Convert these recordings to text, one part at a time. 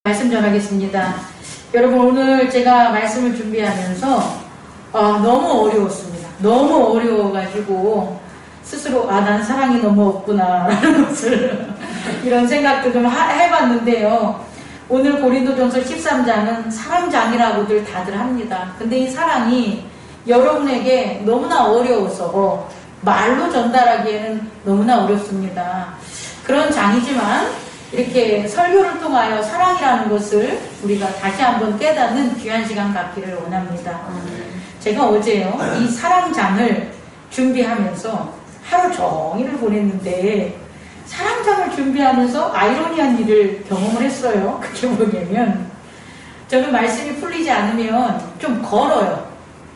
말씀 전하겠습니다. 여러분, 오늘 제가 말씀을 준비하면서 너무 어려웠습니다. 너무 어려워가지고 스스로 난 사랑이 너무 없구나 라는 것을 이런 생각도 좀 해봤는데요. 오늘 고린도전서 13장은 사랑장이라고들 다들 합니다. 근데 이 사랑이 여러분에게 너무나 어려워서 말로 전달하기에는 너무나 어렵습니다. 그런 장이지만 이렇게 설교를 통하여 사랑이라는 것을 우리가 다시 한번 깨닫는 귀한 시간 갖기를 원합니다. 제가 어제요, 이 사랑장을 준비하면서 하루 종일을 보냈는데 사랑장을 준비하면서 아이러니한 일을 경험을 했어요. 그게 뭐냐면 저는 말씀이 풀리지 않으면 좀 걸어요.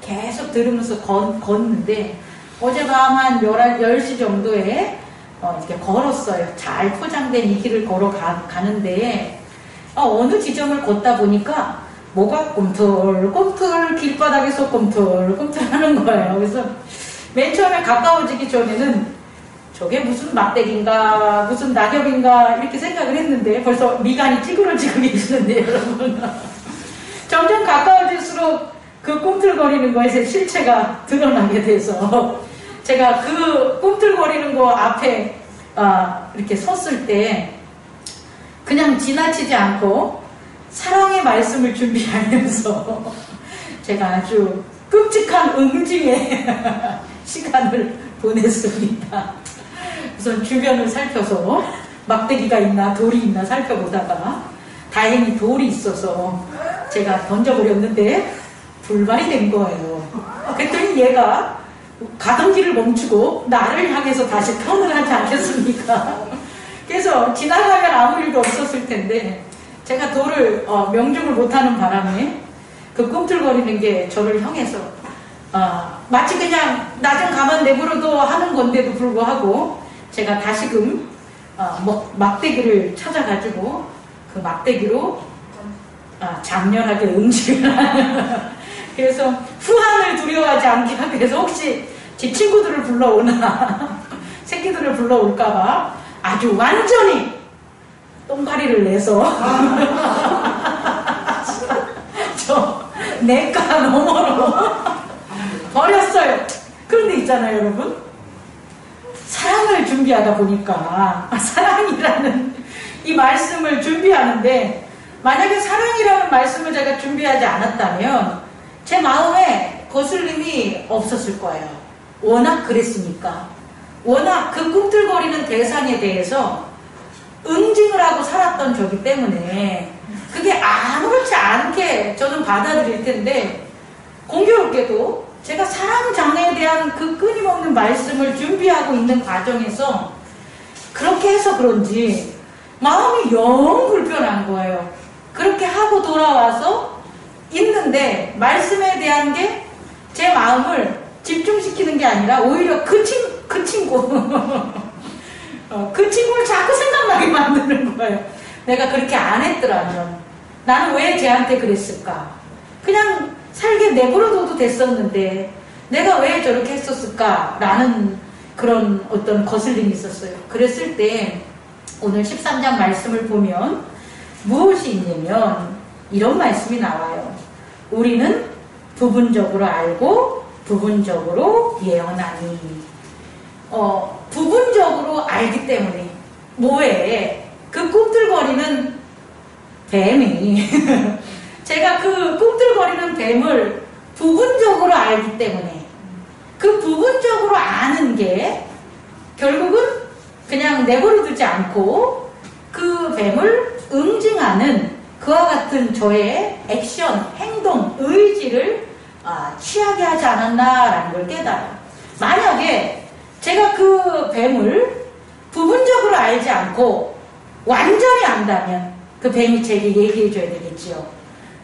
계속 들으면서 걷는데 어젯밤 한 10시 정도에 이렇게 걸었어요. 잘 포장된 이 길을 걸어가는데 어느 지점을 걷다 보니까 뭐가 꿈틀꿈틀 길바닥에서 꿈틀꿈틀 하는 거예요. 그래서 맨 처음에 가까워지기 전에는 저게 무슨 막대기인가 무슨 낙엽인가 이렇게 생각을 했는데 벌써 미간이 찌그러지고 계시는데 여러분 점점 가까워질수록 그 꿈틀거리는 거에서 실체가 드러나게 돼서 제가 그 꿈틀거리는 거 앞에 이렇게 섰을 때 그냥 지나치지 않고 사랑의 말씀을 준비하면서 제가 아주 끔찍한 응징의 시간을 보냈습니다. 우선 주변을 살펴서 막대기가 있나 돌이 있나 살펴보다가 다행히 돌이 있어서 제가 던져버렸는데 불발이 된 거예요. 그랬더니 얘가 가던 길을 멈추고 나를 향해서 다시 턴을 하지 않겠습니까? 그래서 지나가면 아무 일도 없었을 텐데 제가 돌을 명중을 못하는 바람에 그 꿈틀거리는 게 저를 향해서 마치 그냥 나 좀 가만 내버려둬 하는 건데도 불구하고 제가 다시금 막대기를 찾아가지고 그 막대기로 장렬하게 응징을 하는 그래서 후한을 두려워하지 않게 하기 위해서 혹시 제 친구들을 불러오나 새끼들을 불러올까봐 아주 완전히 똥파리를 내서 저 내과 너머로 버렸어요. 그런데 있잖아요 여러분, 사랑을 준비하다 보니까 사랑이라는 이 말씀을 준비하는데 만약에 사랑이라는 말씀을 제가 준비하지 않았다면 제 마음에 거슬림이 없었을 거예요. 워낙 그랬으니까. 워낙 그 꿈틀거리는 대상에 대해서 응징을 하고 살았던 저기 때문에 그게 아무렇지 않게 저는 받아들일 텐데 공교롭게도 제가 사랑장애에 대한 그 끊임없는 말씀을 준비하고 있는 과정에서 그렇게 해서 그런지 마음이 영 불편한 거예요. 그렇게 하고 돌아와서 있는데 말씀에 대한 게 제 마음을 집중시키는 게 아니라 오히려 그 친구 그 친구를 자꾸 생각나게 만드는 거예요. 내가 그렇게 안 했더라면 나는 왜 쟤한테 그랬을까? 그냥 살게 내버려둬도 됐었는데 내가 왜 저렇게 했었을까? 라는 그런 어떤 거슬림이 있었어요. 그랬을 때 오늘 13장 말씀을 보면 무엇이 있냐면 이런 말씀이 나와요. 우리는 부분적으로 알고 부분적으로 예언하니. 부분적으로 알기 때문에 뭐에 그 꿈틀거리는 뱀이 제가 그 꿈틀거리는 뱀을 부분적으로 알기 때문에 그 부분적으로 아는 게 결국은 그냥 내버려두지 않고 그 뱀을 응징하는 그와 같은 저의 액션, 행동, 의지를 취하게 하지 않았나라는 걸 깨달아요. 만약에 제가 그 뱀을 부분적으로 알지 않고 완전히 안다면 그 뱀이 제게 얘기해 줘야 되겠지요.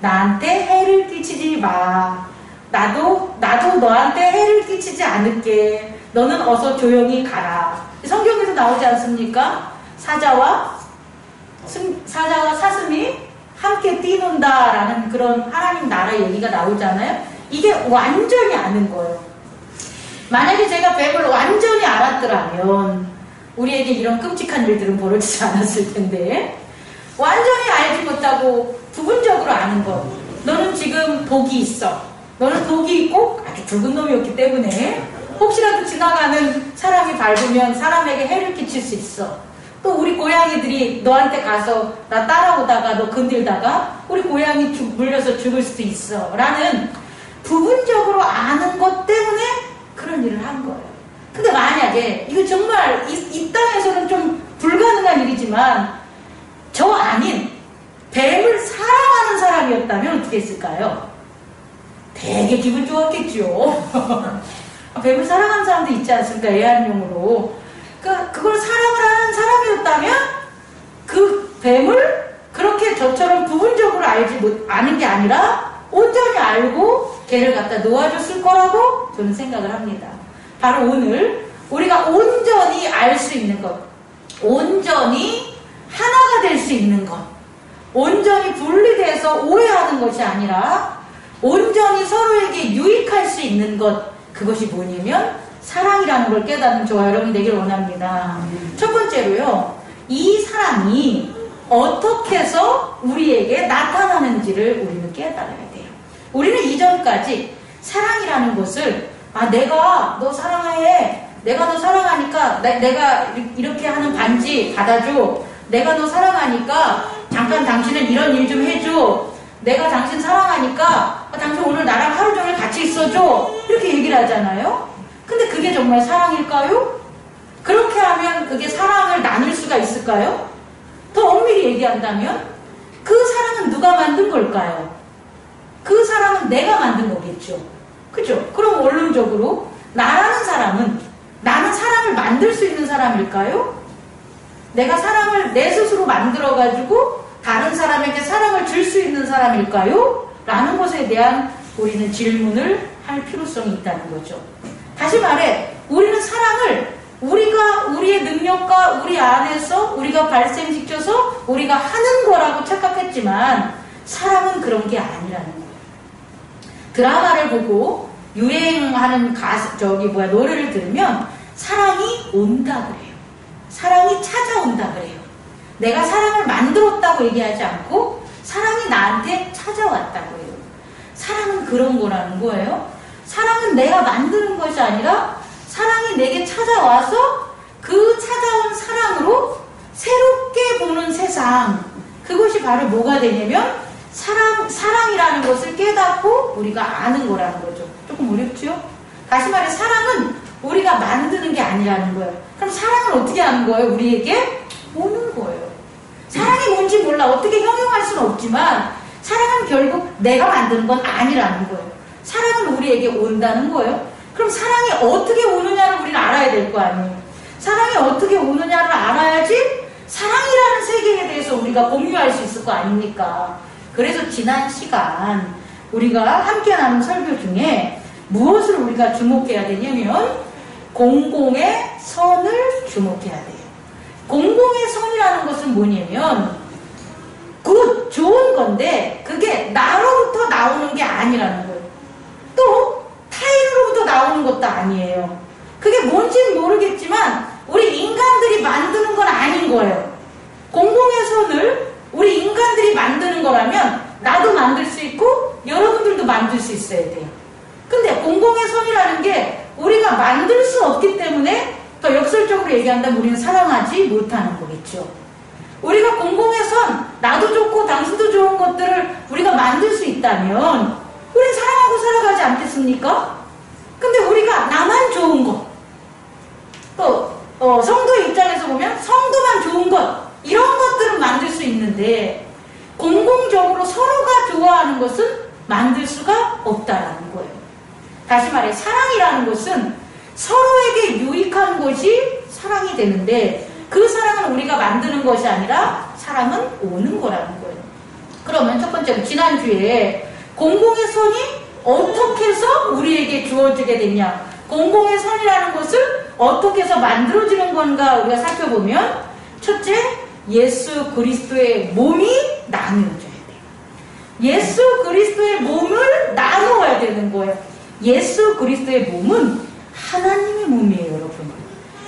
나한테 해를 끼치지 마. 나도 너한테 해를 끼치지 않을게. 너는 어서 조용히 가라. 성경에서 나오지 않습니까? 사자와 사슴이 함께 뛰논다라는 그런 하나님 나라 얘기가 나오잖아요. 이게 완전히 아는 거예요. 만약에 제가 뱀을 완전히 알았더라면 우리에게 이런 끔찍한 일들은 벌어지지 않았을 텐데 완전히 알지 못하고 부분적으로 아는 것. 너는 지금 독이 있어. 너는 독이 있고 아주 붉은 놈이었기 때문에 혹시라도 지나가는 사람이 밟으면 사람에게 해를 끼칠 수 있어. 또 우리 고양이들이 너한테 가서 나 따라오다가 너 건들다가 우리 고양이 물려서 죽을 수도 있어. 라는 부분적으로 아는 것 때문에 그런 일을 한 거예요. 근데 만약에 이거 정말 이 땅에서는 좀 불가능한 일이지만 저 아닌 뱀을 사랑하는 사람이었다면 어떻게 했을까요? 되게 기분 좋았겠죠. 뱀을 사랑하는 사람도 있지 않습니까? 애완용으로. 그걸 사랑을 하는 사람이었다면 그 뱀을 그렇게 저처럼 부분적으로 아는 게 아니라 온전히 알고 걔를 갖다 놓아줬을 거라고 저는 생각을 합니다. 바로 오늘 우리가 온전히 알 수 있는 것, 온전히 하나가 될 수 있는 것, 온전히 분리돼서 오해하는 것이 아니라 온전히 서로에게 유익할 수 있는 것, 그것이 뭐냐면 사랑이라는 걸 깨닫는 저와 여러분 되길 원합니다. 첫 번째로요, 이 사랑이 어떻게 해서 우리에게 나타나는지를 우리는 깨달아야 돼요. 우리는 이전까지 사랑이라는 것을 내가 너 사랑해, 내가 너 사랑하니까 내가 이렇게 하는 반지 받아줘, 내가 너 사랑하니까 잠깐 당신은 이런 일 좀 해줘, 내가 당신 사랑하니까 당신 오늘 나랑 하루 종일 같이 있어줘, 이렇게 얘기를 하잖아요. 근데 그게 정말 사랑일까요? 그렇게 하면 그게 사랑을 나눌 수가 있을까요? 더 엄밀히 얘기한다면 그 사랑은 누가 만든 걸까요? 그 사랑은 내가 만든 거겠죠. 그죠? 그럼 원론적으로 나라는 사람은 나는 사랑을 만들 수 있는 사람일까요? 내가 사랑을 내 스스로 만들어가지고 다른 사람에게 사랑을 줄 수 있는 사람일까요? 라는 것에 대한 우리는 질문을 할 필요성이 있다는 거죠. 다시 말해, 우리는 사랑을 우리가 우리의 능력과 우리 안에서 우리가 발생시켜서 우리가 하는 거라고 착각했지만 사랑은 그런 게 아니라는 거예요. 드라마를 보고 유행하는 노래를 들으면 사랑이 온다 그래요. 사랑이 찾아온다 그래요. 내가 사랑을 만들었다고 얘기하지 않고 사랑이 나한테 찾아왔다고 해요. 사랑은 그런 거라는 거예요. 사랑은 내가 만드는 것이 아니라 사랑이 내게 찾아와서 그 찾아온 사랑으로 새롭게 보는 세상, 그것이 바로 뭐가 되냐면 사랑이라는 것을 깨닫고 우리가 아는 거라는 거죠. 조금 어렵죠? 다시 말해 사랑은 우리가 만드는 게 아니라는 거예요. 그럼 사랑은 어떻게 하는 거예요? 우리에게 오는 거예요. 사랑이 뭔지 몰라. 어떻게 형용할 수는 없지만 사랑은 결국 내가 만드는 건 아니라는 거예요. 사랑은 우리에게 온다는 거예요. 그럼 사랑이 어떻게 오느냐를 우리는 알아야 될 거 아니에요. 사랑이 어떻게 오느냐를 알아야지 사랑이라는 세계에 대해서 우리가 공유할 수 있을 거 아닙니까? 그래서 지난 시간 우리가 함께 나눈 설교 중에 무엇을 우리가 주목해야 되냐면 공공의 선을 주목해야 돼요. 공공의 선이라는 것은 뭐냐면 굿, 좋은 건데 그게 나로부터 나오는 게 아니라는 거예요. 또 타인으로부터 나오는 것도 아니에요. 그게 뭔지는 모르겠지만 우리 인간들이 만드는 건 아닌 거예요. 공공의 선을 우리 인간들이 만드는 거라면 나도 만들 수 있고 여러분들도 만들 수 있어야 돼요. 근데 공공의 선이라는 게 우리가 만들 수 없기 때문에 더 역설적으로 얘기한다면 우리는 사랑하지 못하는 거겠죠. 우리가 공공의 선, 나도 좋고 당신도 좋은 것들을 우리가 만들 수 있다면 우린 사랑하고 살아가지 않겠습니까? 근데 우리가 나만 좋은 것, 또 성도의 입장에서 보면 성도만 좋은 것, 이런 것들은 만들 수 있는데 공공적으로 서로가 좋아하는 것은 만들 수가 없다라는 거예요. 다시 말해 사랑이라는 것은 서로에게 유익한 것이 사랑이 되는데 그 사랑은 우리가 만드는 것이 아니라 사랑은 오는 거라는 거예요. 그러면 첫 번째로 지난주에 공공의 선이 어떻게 해서 우리에게 주어지게 됐냐, 공공의 선이라는 것을 어떻게 해서 만들어지는 건가 우리가 살펴보면 첫째, 예수 그리스도의 몸이 나누어져야 돼요. 예수 그리스도의 몸을 나누어야 되는 거예요. 예수 그리스도의 몸은 하나님의 몸이에요, 여러분.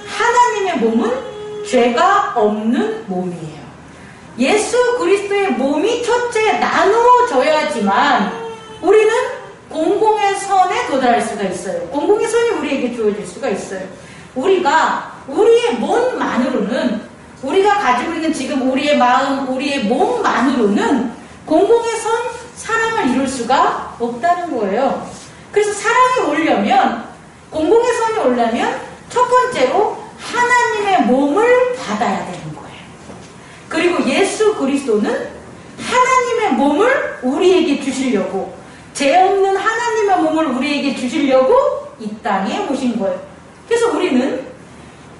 하나님의 몸은 죄가 없는 몸이에요. 예수 그리스도의 몸이 첫째 나누어져야지만 우리는 공공의 선에 도달할 수가 있어요. 공공의 선이 우리에게 주어질 수가 있어요. 우리가 우리의 몸만으로는, 우리가 가지고 있는 지금 우리의 마음, 우리의 몸만으로는 공공의 선, 사랑을 이룰 수가 없다는 거예요. 그래서 사랑이 오려면, 공공의 선이 오려면 첫 번째로 하나님의 몸을 받아야 되는 거예요. 그리고 예수 그리스도는 하나님의 몸을 우리에게 주시려고, 죄 없는 하나님의 몸을 우리에게 주시려고 이 땅에 오신 거예요. 그래서 우리는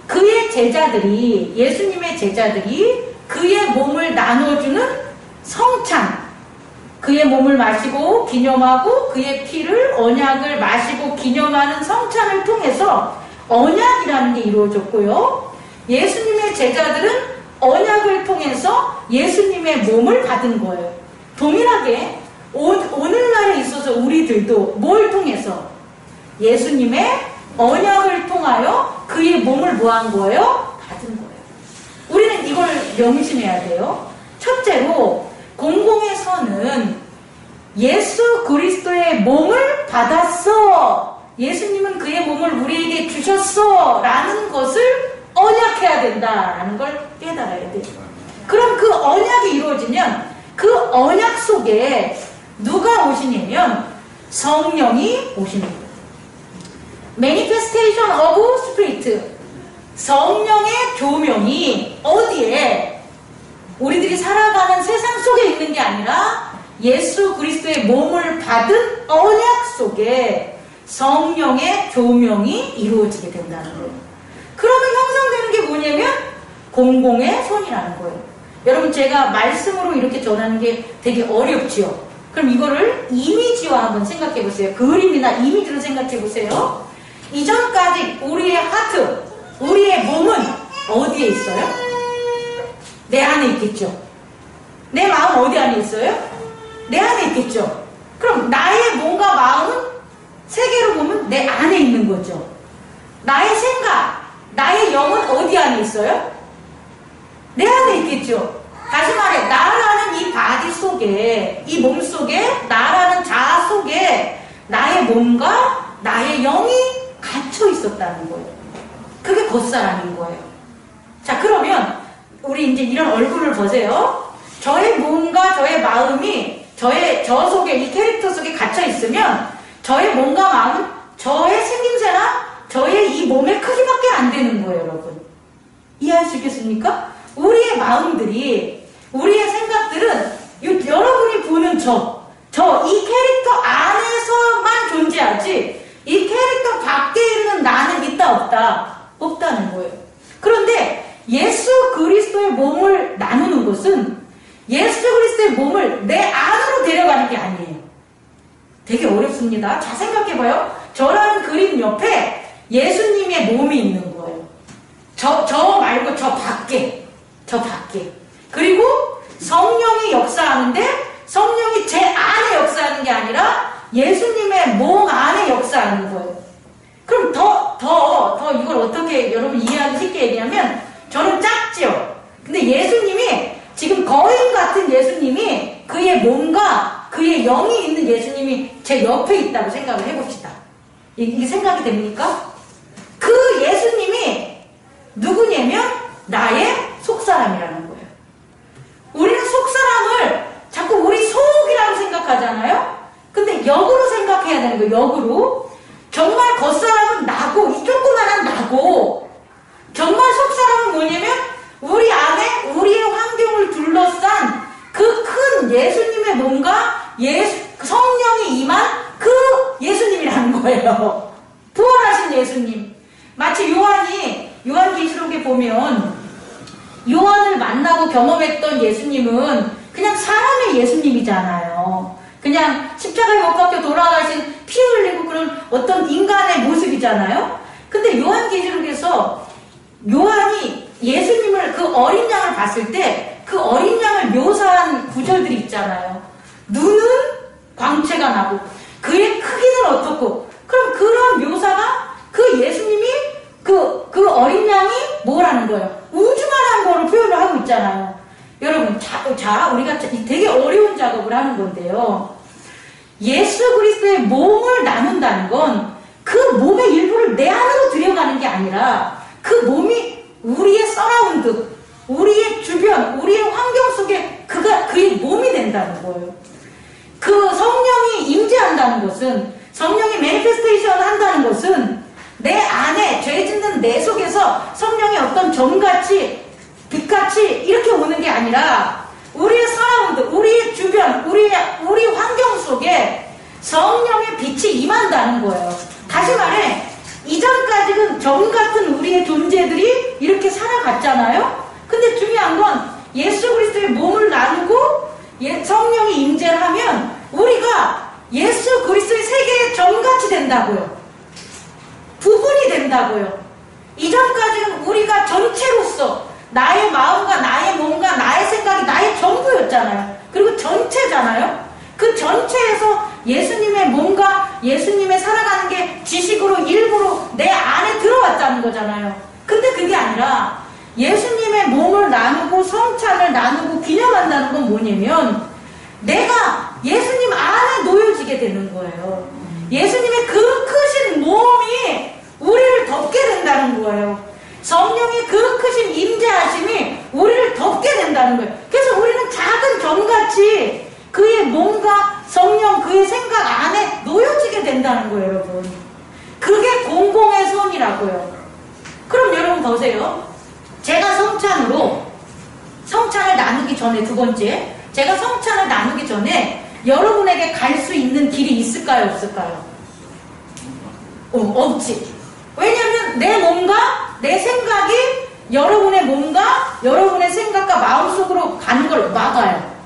그의 제자들이, 예수님의 제자들이 그의 몸을 나눠주는 성찬, 그의 몸을 마시고 기념하고 그의 피를, 언약을 마시고 기념하는 성찬을 통해서 언약이라는 게 이루어졌고요. 예수님의 제자들은 언약을 통해서 예수님의 몸을 받은 거예요. 동일하게 오늘날에 있어서 우리들도 뭘 통해서? 예수님의 언약을 통하여 그의 몸을 뭐한 거예요? 받은 거예요. 우리는 이걸 명심해야 돼요. 첫째로 공공의 선은 예수 그리스도의 몸을 받았어, 예수님은 그의 몸을 우리에게 주셨어 라는 것을 언약해야 된다라는 걸 깨달아야 돼요. 그럼 그 언약이 이루어지면 그 언약 속에 누가 오시냐면 성령이 오시는 거예요. Manifestation of Spirit, 성령의 조명이 어디에? 우리들이 살아가는 세상 속에 있는 게 아니라 예수 그리스도의 몸을 받은 언약 속에 성령의 조명이 이루어지게 된다는 거예요. 그러면 형성되는 게 뭐냐면 공공의 손이라는 거예요. 여러분, 제가 말씀으로 이렇게 전하는 게 되게 어렵지요. 그럼 이거를 이미지화 한번 생각해 보세요. 그림이나 이미지로 생각해 보세요. 이전까지 우리의 하트, 우리의 몸은 어디에 있어요? 내 안에 있겠죠. 내 마음 어디 안에 있어요? 내 안에 있겠죠. 그럼 나의 몸과 마음은 세계로 보면 내 안에 있는 거죠. 나의 생각, 나의 영은 어디 안에 있어요? 내 안에 있겠죠. 다시 말해, 나라는 이 바디 속에, 이 몸 속에, 나라는 자아 속에 나의 몸과 나의 영이 갇혀 있었다는 거예요. 그게 겉사람인 거예요. 자, 그러면 우리 이제 이런 얼굴을 보세요. 저의 몸과 저의 마음이 저 속에, 이 캐릭터 속에 갇혀 있으면 저의 몸과 마음은 저의 생김새나 저의 이 몸의 크기밖에 안 되는 거예요, 여러분. 이해할 수 있겠습니까? 우리의 마음들이, 우리의 생각들은 여러분이 보는 이 캐릭터 안에서만 존재하지, 이 캐릭터 밖에 있는 나는 있다 없다? 없다는 거예요. 그런데 예수 그리스도의 몸을 나누는 것은 예수 그리스도의 몸을 내 안으로 데려가는 게 아니에요. 되게 어렵습니다. 자, 생각해봐요. 저라는 그림 옆에 예수님의 몸이 있는 거예요. 저 말고 저 밖에. 그리고 성령이 역사하는데 성령이 제 안에 역사하는 게 아니라 예수님의 몸 안에 역사하는 거예요. 그럼 더 이걸 어떻게 여러분 이해하기 쉽게 얘기하면, 저는 작지요. 근데 예수님이, 지금 거인 같은 예수님이, 그의 몸과 그의 영이 있는 예수님이 제 옆에 있다고 생각을 해봅시다. 이게 생각이 됩니까? 그 예수님이 누구냐면 나의 속사람이라는 거예요. 우리는 속사람을 자꾸 우리 속이라고 생각하잖아요. 근데 역으로 생각해야 되는 거예요. 역으로. 정말 겉사람은 나고, 이 조그만한 나고, 정말 속사람은 뭐냐면 우리 안에 우리의 환경을 둘러싼 그 큰 예수님의 몸과 성령이 임한 그 예수님이라는 거예요. 부활하신 예수님. 마치 요한계시록에 보면 요한을 만나고 경험했던 예수님은 그냥 사람의 예수님이잖아요. 그냥 십자가에 못 박혀 돌아가신, 피 흘리고 그런 어떤 인간의 모습이잖아요. 근데 요한계시록에서 요한이 예수님을, 그 어린 양을 봤을 때 그 어린 양을 묘사한 구절들이 있잖아요. 눈은 광채가 나고 그의 크기는 어떻고, 그럼 그런 묘사가 그 예수님이 그 어린 양이 뭐라는 거예요? 우주만한 거로 표현을 하고 있잖아요. 여러분, 우리가 되게 어려운 작업을 하는 건데요. 예수 그리스도의 몸을 나눈다는 건 그 몸의 일부를 내 안으로 들여가는 게 아니라 그 몸이 우리의 서라운드, 우리의 주변, 우리의 환경 속에 그의 몸이 된다는 거예요. 그 성령이 임재한다는 것은, 성령이 매니페스테이션 한다는 것은 내 안에 죄 짓는 내 속에서 성령이 어떤 점같이 빛같이 이렇게 오는 게 아니라 우리의 서라운드, 우리의 주변, 우리 환경 속에 성령의 빛이 임한다는 거예요. 다시 말해, 이전까지는 점 같은 우리의 존재들이 이렇게 살아갔잖아요. 근데 중요한 건 예수 그리스도의 몸을 나누고 성령이 임재를 하면 우리가 예수 그리스도의 세계의 점같이 된다고요. 부분이 된다고요. 이전까지는 우리가 전체로서 나의 마음과 나의 몸과 나의 생각이 나의 전부였잖아요. 그리고 전체잖아요. 그 전체에서 예수님의 몸과 예수님의 살아가는 게 지식으로 일부러 내 안에 들어왔다는 거잖아요. 근데 그게 아니라 예수님의 몸을 나누고 성찬을 나누고 기념한다는 건 뭐냐면 내가 예수님 안에 놓여지게 되는 거예요. 예수님의 그 크신 몸이 우리를 덮게 된다는 거예요. 성령의 그 크신 임재하심이 우리를 덮게 된다는 거예요. 그래서 우리는 작은 점같이 그의 몸과 성령, 그의 생각 안에 놓여지게 된다는 거예요, 여러분. 그게 공공의 손이라고요. 그럼 여러분 보세요. 제가 성찬을 나누기 전에, 두 번째, 제가 성찬을 나누기 전에 여러분에게 갈 수 있는 길이 있을까요, 없을까요? 없지. 왜냐하면 내 몸과 내 생각이 여러분의 몸과 여러분의 생각과 마음속으로 가는 걸 막아요.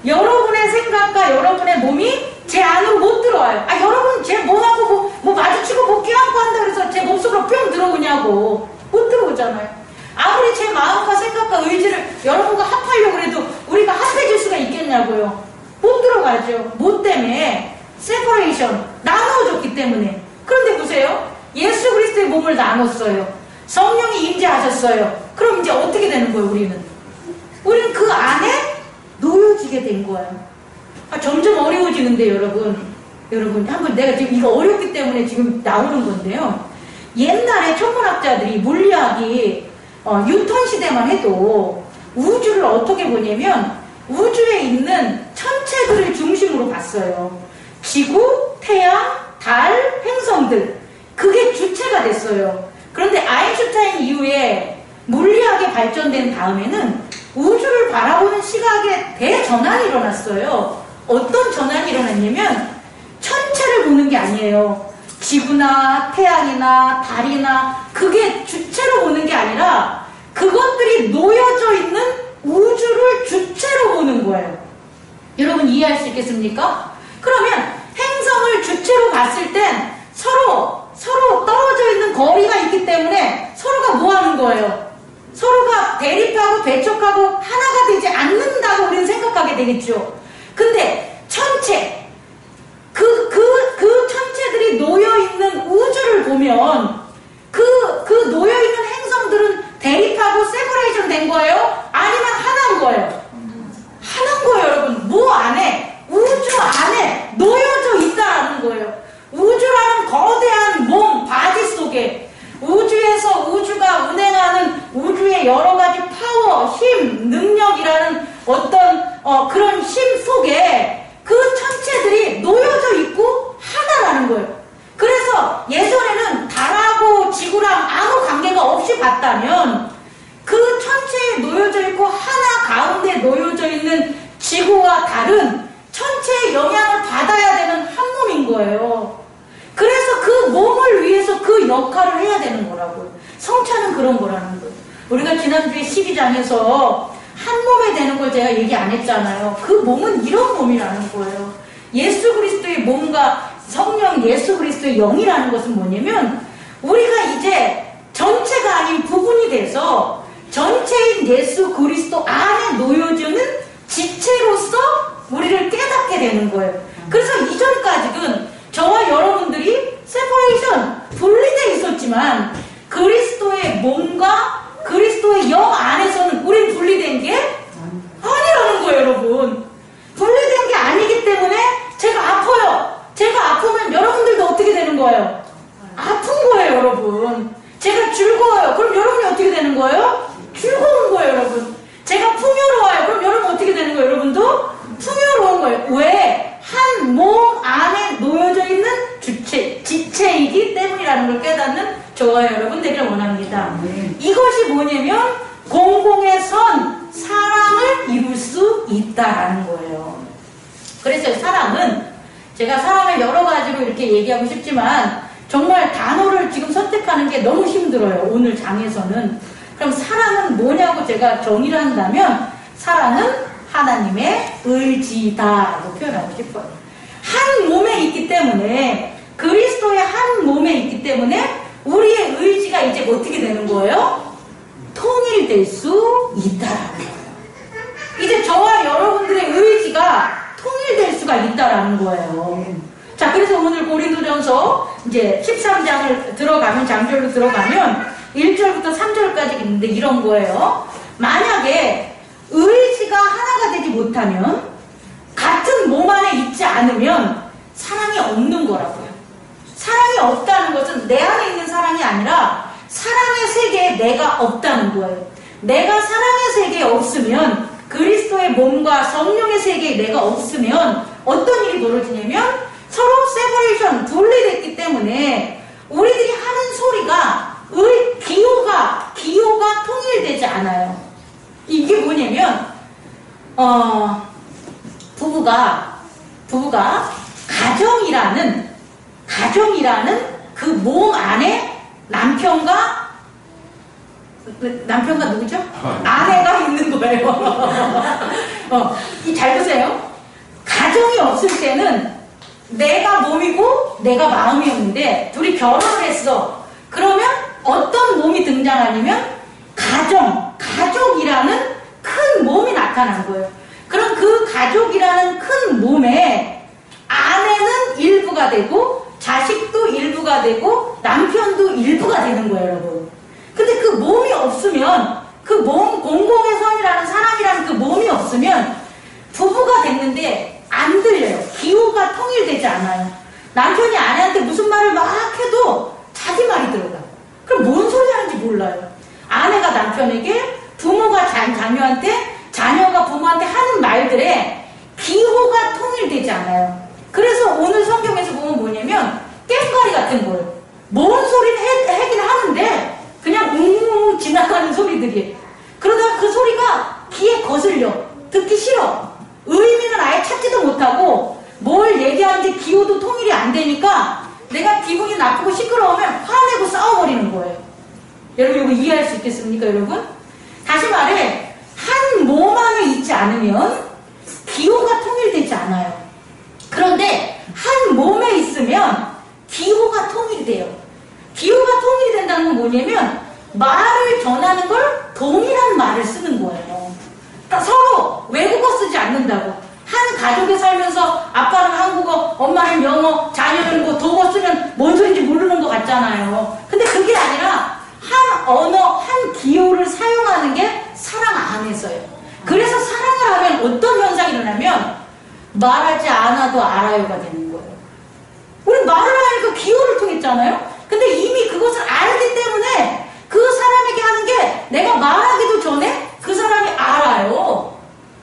여러분의 생각과 여러분의 몸이 제 안으로 못 들어와요. 여러분 제 몸하고 뭐 마주치고 뭐 껴안고 한다 그래서 제 몸속으로 뿅 들어오냐고. 못 들어오잖아요. 아무리 제 마음과 생각과 의지를 여러분과 합하려고 해도 우리가 합해질 수가 있겠냐고요. 못 들어가죠. 뭐 때문에? 세퍼레이션, 나누어졌기 때문에. 그런데 보세요. 예수 그리스도의 몸을 나눴어요. 성령이 임재하셨어요. 그럼 이제 어떻게 되는 거예요, 우리는 그 안에 놓여지게 된 거예요. 점점 어려워지는데, 여러분, 한번 내가 지금 이거 어렵기 때문에 지금 나오는 건데요. 옛날에 천문학자들이 물리학이 뉴턴 시대만 해도 우주를 어떻게 보냐면 우주에 있는 천체들을 중심으로 봤어요. 지구, 태양, 달, 행성들. 그게 주체가 됐어요. 그런데 아인슈타인 이후에 물리학이 발전된 다음에는 우주를 바라보는 시각에 대전환이 일어났어요. 어떤 전환이 일어났냐면 천체를 보는 게 아니에요. 지구나 태양이나 달이나 그게 주체로 보는 게 아니라 그것들이 놓여져 있는 우주를 주체로 보는 거예요. 여러분 이해할 수 있겠습니까? 그러면 행성을 주체로 봤을 땐 서로 떨어져 있는 거리가 있기 때문에 서로가 뭐 하는 거예요? 서로가 대립하고 배척하고 하나가 되지 않는다고 우리는 생각하게 되겠죠. 근데 천체, 그 천체들이 놓여있는 우주를 보면 그 놓여있는 행성들은 대립하고 세퍼레이션 된 거예요? 아니면 하나인 거예요? 하나인 거예요, 여러분. 뭐 안에? 우주 안에 놓여져 있다는 거예요. 우주라는 거대한 몸, 바디 속에 우주에서 우주가 운행하는 우주의 여러 가지 파워, 힘, 능력이라는 어떤 그런 힘 속에 그 천체들이 놓여져 있고 하나라는 거예요. 그래서 예전에는 달하고 지구랑 아무 관계가 없이 봤다면 그 천체에 놓여져 있고 하나 가운데 놓여져 있는 지구와 달은 천체의 영향을 받아야 되는 한 몸인 거예요. 그래서 그 몸을 위해서 그 역할을 해야 되는 거라고요. 성찬은 그런 거라는 거예요. 우리가 지난주에 12장에서 한 몸이 되는 걸 제가 얘기 안 했잖아요. 그 몸은 이런 몸이라는 거예요. 예수 그리스도의 몸과 성령 예수 그리스도의 영이라는 것은 뭐냐면 우리가 이제 전체가 아닌 부분이 돼서 전체인 예수 그리스도 안에 놓여지는 지체로서 우리를 깨닫게 되는 거예요. 그래서 이전까지는 저와 여러분들이 세퍼레이션, 분리되어 있었지만 그리스도의 몸과 그리스도의 영 안에서는 우린 분리된 게 저와 여러분 되기를 원합니다. 이것이 뭐냐면 공공의 선, 사랑을 이룰 수 있다라는 거예요. 그래서 사랑은 제가 사랑을 여러 가지로 이렇게 얘기하고 싶지만 정말 단어를 지금 선택하는 게 너무 힘들어요. 오늘 장에서는. 그럼 사랑은 뭐냐고 제가 정의를 한다면 사랑은 하나님의 의지다라고 표현하고 싶어요. 한 몸에 있기 때문에 그리스도의 한 몸에 있기 때문에 우리의 의지가 이제 어떻게 되는 거예요? 통일될 수 있다라는 거예요. 이제 저와 여러분들의 의지가 통일될 수가 있다라는 거예요. 자, 그래서 오늘 고린도전서 이제 13장을 들어가면, 장절로 들어가면 1절부터 3절까지 있는데 이런 거예요. 만약에 의지가 하나가 되지 못하면, 같은 몸 안에 있지 않으면 사랑이 없는 거라고요. 사랑이 없다는 것은 내 안에 있는 사랑이 아니라 사랑의 세계에 내가 없다는 거예요. 내가 사랑의 세계에 없으면, 그리스도의 몸과 성령의 세계에 내가 없으면 어떤 일이 벌어지냐면 서로 세퍼레이션, 분리됐기 때문에 우리들이 하는 소리가 기호가 통일되지 않아요. 이게 뭐냐면 부부가 가정이라는 그 몸 안에 남편과 누구죠? 아내가 있는 거예요. 잘 보세요. 가정이 없을 때는 내가 몸이고 내가 마음이었는데 둘이 결혼을 했어. 그러면 어떤 몸이 등장하냐면 가족이라는 큰 몸이 나타난 거예요. 그럼 그 가족이라는 큰 몸에 아내는 일부가 되고 자식도 일부가 되고 남편도 일부가 되는 거예요, 여러분. 근데 그 몸이 없으면, 그 몸, 공공의 선이라는 사랑이라는 그 몸이 없으면 부부가 됐는데 안 들려요. 기호가 통일되지 않아요. 남편이 아내한테 무슨 말을 막 해도 자기 말이 들어가. 그럼 뭔 소리 하는지 몰라요. 아내가 남편에게, 부모가 자녀한테, 자녀가 부모한테 하는 말들에 기호가 통일되지 않아요. 그래서 오늘 성경에서 보면 뭐냐면 깽가리 같은 거예요. 뭔 소리를 하긴 하는데 그냥 웅웅 지나가는 소리들이에요. 그러다가 그 소리가 귀에 거슬려. 듣기 싫어. 의미는 아예 찾지도 못하고 뭘 얘기하는지 기호도 통일이 안 되니까 내가 기분이 나쁘고 시끄러우면 화내고 싸워버리는 거예요. 여러분 이거 이해할 수 있겠습니까, 여러분? 다시 말해, 한 몸 안에 있지 않으면 기호가 통일되지 않아요. 그런데 한 몸에 있으면 기호가 통일돼요. 기호가 통일이 된다는 건 뭐냐면 말을 전하는 걸 동일한 말을 쓰는 거예요. 그러니까 서로 외국어 쓰지 않는다고. 한 가족에 살면서 아빠는 한국어, 엄마는 영어, 자녀는 뭐 독어 쓰면 뭔 소리인지 모르는 것 같잖아요. 근데 그게 아니라 한 언어, 한 기호를 사용하는 게 사랑 안에서요. 그래서 사랑을 하면 어떤 현상이 일어나면 말하지 않아도 알아요가 되는 거예요. 우리 말을 하니까 기호를 통했잖아요. 근데 이미 그것을 알기 때문에 그 사람에게 하는 게 내가 말하기도 전에 그 사람이 알아요.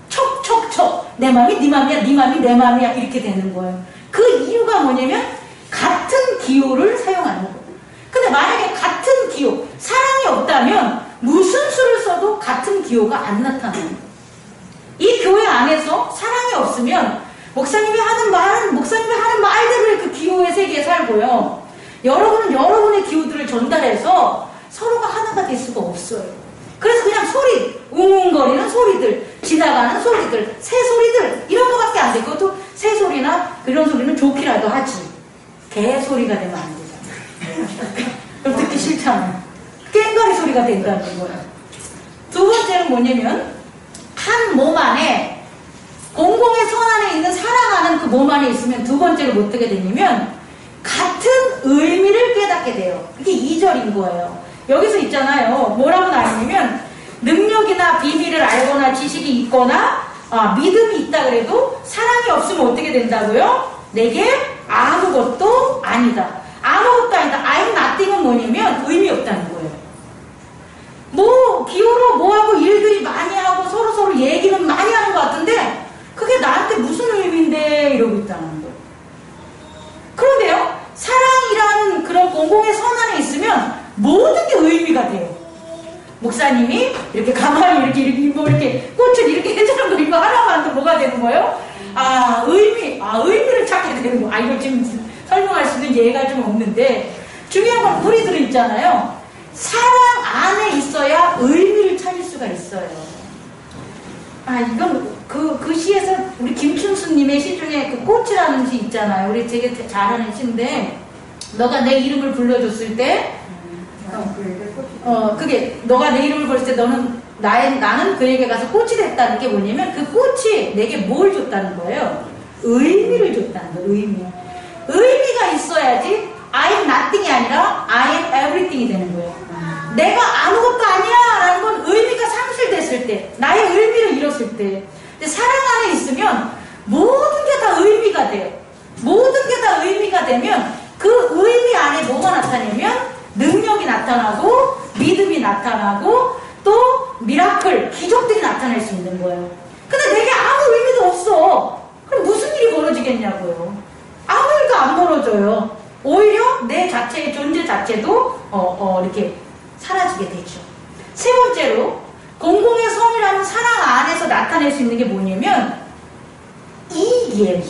척척척. 내 맘이 네 맘이야, 네 맘이 내 맘이야. 이렇게 되는 거예요. 그 이유가 뭐냐면 같은 기호를 사용하는 거예요. 근데 만약에 같은 기호, 사랑이 없다면 무슨 수를 써도 같은 기호가 안 나타나요. 이 교회 안에서 사랑이 없으면 목사님이 하는 말대로 그 기호의 세계에 살고요. 여러분은 여러분의 기호들을 전달해서 서로가 하나가 될 수가 없어요. 그래서 그냥 소리, 웅웅거리는 소리들, 지나가는 소리들, 새소리들 이런 거밖에 안 돼. 그것도 새소리나 그런 소리는 좋기라도 하지. 개소리가 되면 안 되잖아. 그럼 듣기 싫잖아. 깽가리 소리가 된다는 거야. 두 번째는 뭐냐면 한 몸 안에 공공의 선 안에 있는 사랑하는 그 몸 안에 있으면 두 번째로 뭐 어떻게 되냐면 같은 의미를 깨닫게 돼요. 그게 2절인 거예요. 여기서 있잖아요. 뭐라고 나뉘냐면 능력이나 비밀을 알거나 지식이 있거나 믿음이 있다 그래도 사랑이 없으면 어떻게 된다고요? 내게 아무것도 아니다. 아무것도 아니다. I'm nothing은 뭐냐면 의미 없다는 거예요. 뭐 기호로 뭐하고 일들이 많이 하고 서로 얘기는 많이 하는 것 같은데 그게 나한테 무슨 의미인데 이러고 있다는 거예요. 그런데요, 사랑이라는 그런 공공의 선 안에 있으면 모든 게 의미가 돼요. 목사님이 이렇게 가만히 이렇게 꽃을 이렇게 해주는 거 이거 하나만도 뭐가 되는 거예요? 의미를 찾게 되는 거. 이거 지금 설명할 수 있는 예가 좀 없는데, 중요한 건 우리들은 있잖아요. 사랑 안에 있어야 의미를 찾을 수가 있어요. 이건 그 시에서 우리 김춘수님의 시 중에 그 꽃이라는 시 있잖아요. 우리 되게 잘하는 시인데, 너가 내 이름을 불러줬을 때, 그게 너가 내 이름을 불렀을 때 나는 그에게 가서 꽃이 됐다는 게 뭐냐면, 그 꽃이 내게 뭘 줬다는 거예요? 의미를 줬다는 거예요. 의미가 있어야지 I am nothing이 아니라 I am everything이 되는 거예요. 내가 아무것도 아니야 라는 건 의미가 상실됐을 때, 나의 의미를 잃었을 때. 근데 사랑 안에 있으면 모든 게 다 의미가 돼요. 모든 게 다 의미가 되면 그 의미 안에 뭐가 나타나면 능력이 나타나고 믿음이 나타나고 또 미라클, 기적들이 나타날 수 있는 거예요. 근데 내게 아무 의미도 없어. 그럼 무슨 일이 벌어지겠냐고요. 아무 일도 안 벌어져요. 오히려 내 자체의 존재 자체도 이렇게 사라지게 되죠. 세 번째로 공공의 선이라는 사랑 안에서 나타낼 수 있는 게 뭐냐면 이익이에요.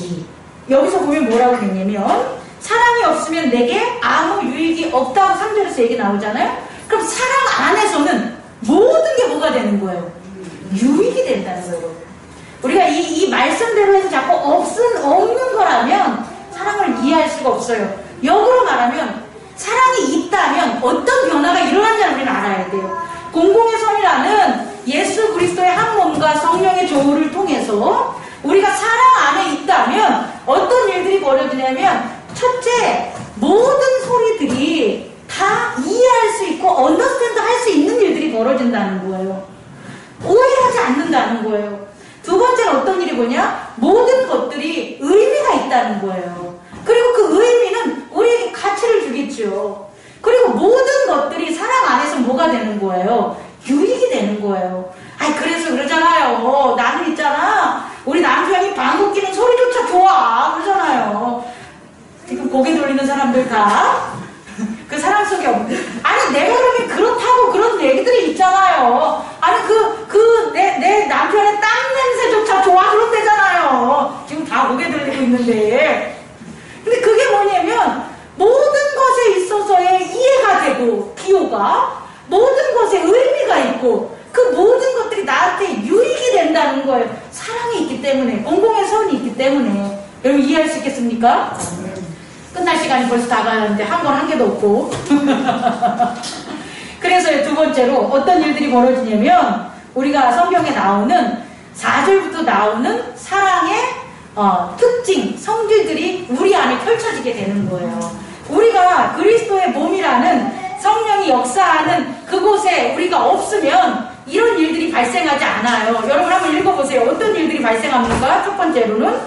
여기서 보면 뭐라고 되냐면 사랑이 없으면 내게 아무 유익이 없다고 3절에서 얘기 나오잖아요. 그럼 사랑 안에서는 모든 게 뭐가 되는 거예요? 유익이 된다는 거예요. 우리가 이 말씀대로 해서 자꾸 없는 거라면 사랑을 이해할 수가 없어요. 역으로 말하면 사랑이 있다면 어떤 변화가 일어났냐는 우리는 알아야 돼요. 공공의 선이라는 예수 그리스도의 한 몸과 성령의 조우를 통해서 우리가 사랑 안에 있다면 어떤 일들이 벌어지냐면, 첫째, 모든 소리들이 다 이해할 수 있고 언더스탠드 할 수 있는 일들이 벌어진다는 거예요. 오해하지 않는다는 거예요. 두 번째는 어떤 일이 뭐냐? 모든 것들이 의미가 있다는 거예요. 그리고 그 의미는 우리에게 가치를 주겠죠. 그리고 모든 것들이 사랑 안에서 뭐가 되는 거예요? 유익이 되는 거예요. 그래서 그러잖아요. 나는 있잖아, 우리 남편이 방귀 뀌는 소리조차 좋아 그러잖아요. 지금 고개 돌리는 사람들 다 그 사랑 속에 내가 그러면 그렇다고 그런 얘기들이 있잖아요. 내 남편의 땀 냄새조차 좋아 그런대잖아요. 지금 다 고개 돌리고 있는데. 근데 그게 뭐냐면 모든 것에 있어서의 이해가 되고 기호가 모든 것에 의미가 있고 그 모든 것들이 나한테 유익이 된다는 거예요. 사랑이 있기 때문에, 공공의 선이 있기 때문에. 여러분 이해할 수 있겠습니까? 끝날 시간이 벌써 다 가는데 한 건 한 개도 없고. 그래서 두 번째로 어떤 일들이 벌어지냐면, 우리가 성경에 나오는 4절부터 나오는 사랑의 특징, 성질들이 우리 안에 펼쳐지게 되는 거예요. 우리가 그리스도의 몸이라는 성령이 역사하는 그곳에 우리가 없으면 이런 일들이 발생하지 않아요. 여러분 한번 읽어보세요. 어떤 일들이 발생합니까? 첫 번째로는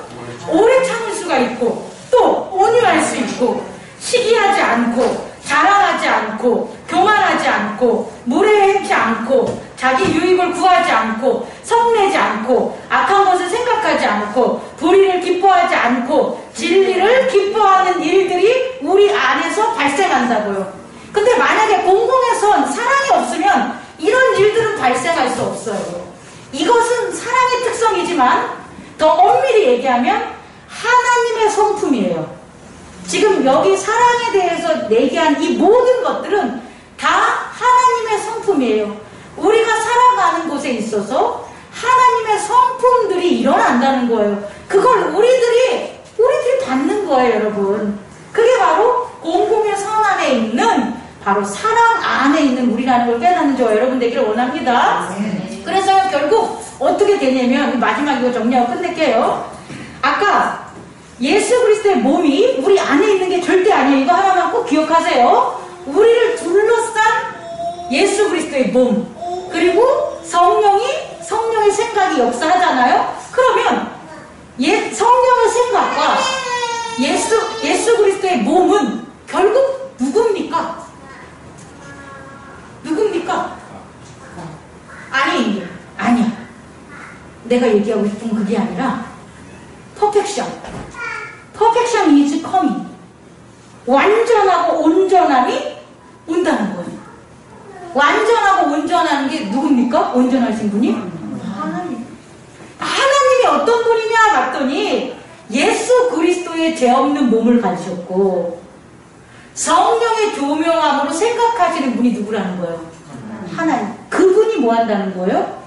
오래 참을 수가 있고, 또 온유할 수 있고, 시기하지 않고, 자랑하지 않고, 교만하지 않고, 무례해치 않고, 자기 유익을 구하지 않고, 성내지 않고, 악한 것을 생각하지 않고, 불의를 기뻐하지 않고, 진리를 기뻐하는 일들이 우리 안에서 발생한다고요. 근데 만약에 공공의 선, 사랑이 없으면 이런 일들은 발생할 수 없어요. 이것은 사랑의 특성이지만 더 엄밀히 얘기하면 하나님의 성품이에요. 지금 여기 사랑에 대해서 얘기한 이 모든 것들은 다 하나님의 성품이에요. 우리가 살아가는 곳에 있어서 하나님의 성품들이 일어난다는 거예요. 그걸 우리들이 받는 거예요, 여러분. 그게 바로 공공의 선 안에 있는, 바로 사랑 안에 있는 우리라는 걸 깨닫는 저 여러분 되기를 원합니다. 그래서 결국 어떻게 되냐면, 마지막 이거 정리하고 끝낼게요. 아까 예수 그리스도의 몸이 우리 안에 있는 게 절대 아니에요. 이거 하나만 꼭 기억하세요. 우리를 둘러싼 예수 그리스도의 몸, 그리고 성령의 생각이 역사하잖아요. 그러면 성령의 생각과 예수 그리스도의 몸은 결국 누굽니까? 아니야. 내가 얘기하고 싶은 건 그게 아니라 perfection is coming. 완전하고 온전함이 온다는 거예요. 완전하고 온전한 게 누굽니까? 온전하신 분이? 하나님. 하나님이 어떤 분이냐 봤더니 예수 그리스도의 죄 없는 몸을 가지셨고 성령의 조명함으로 생각하시는 분이 누구라는 거예요? 하나님. 그분이 뭐 한다는 거예요?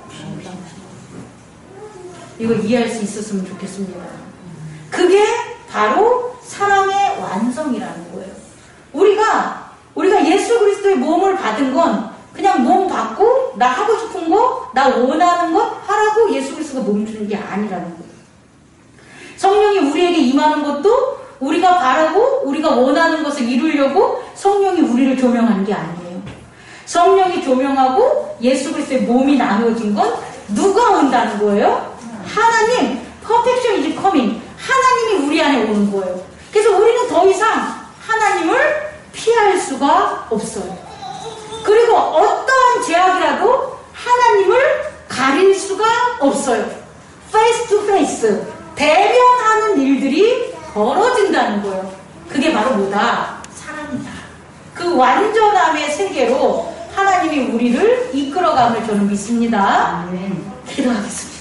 이거 이해할 수 있었으면 좋겠습니다. 그게 바로 사랑의 완성이라는 거예요. 우리가 예수 그리스도의 몸을 받은 건 그냥 몸 받고 나 하고 싶은 거, 나 원하는 것 하라고 예수 그리스도가 몸 주는 게 아니라는 거예요. 성령이 우리에게 임하는 것도 우리가 바라고 우리가 원하는 것을 이루려고 성령이 우리를 조명하는 게 아니에요. 성령이 조명하고 예수 그리스도의 몸이 나누어진 건 누가 온다는 거예요? 하나님. Perfection is coming. 하나님이 우리 안에 오는 거예요. 그래서 우리는 더 이상 하나님을 피할 수가 없어요. 그리고 어떠한 제약이라도 하나님을 가릴 수가 없어요. Face to face. 대면하는 일들이 벌어진다는 거예요. 그게 바로 뭐다? 사랑이다. 그 완전함의 세계로 하나님이 우리를 이끌어감을 저는 믿습니다. 기도하겠습니다.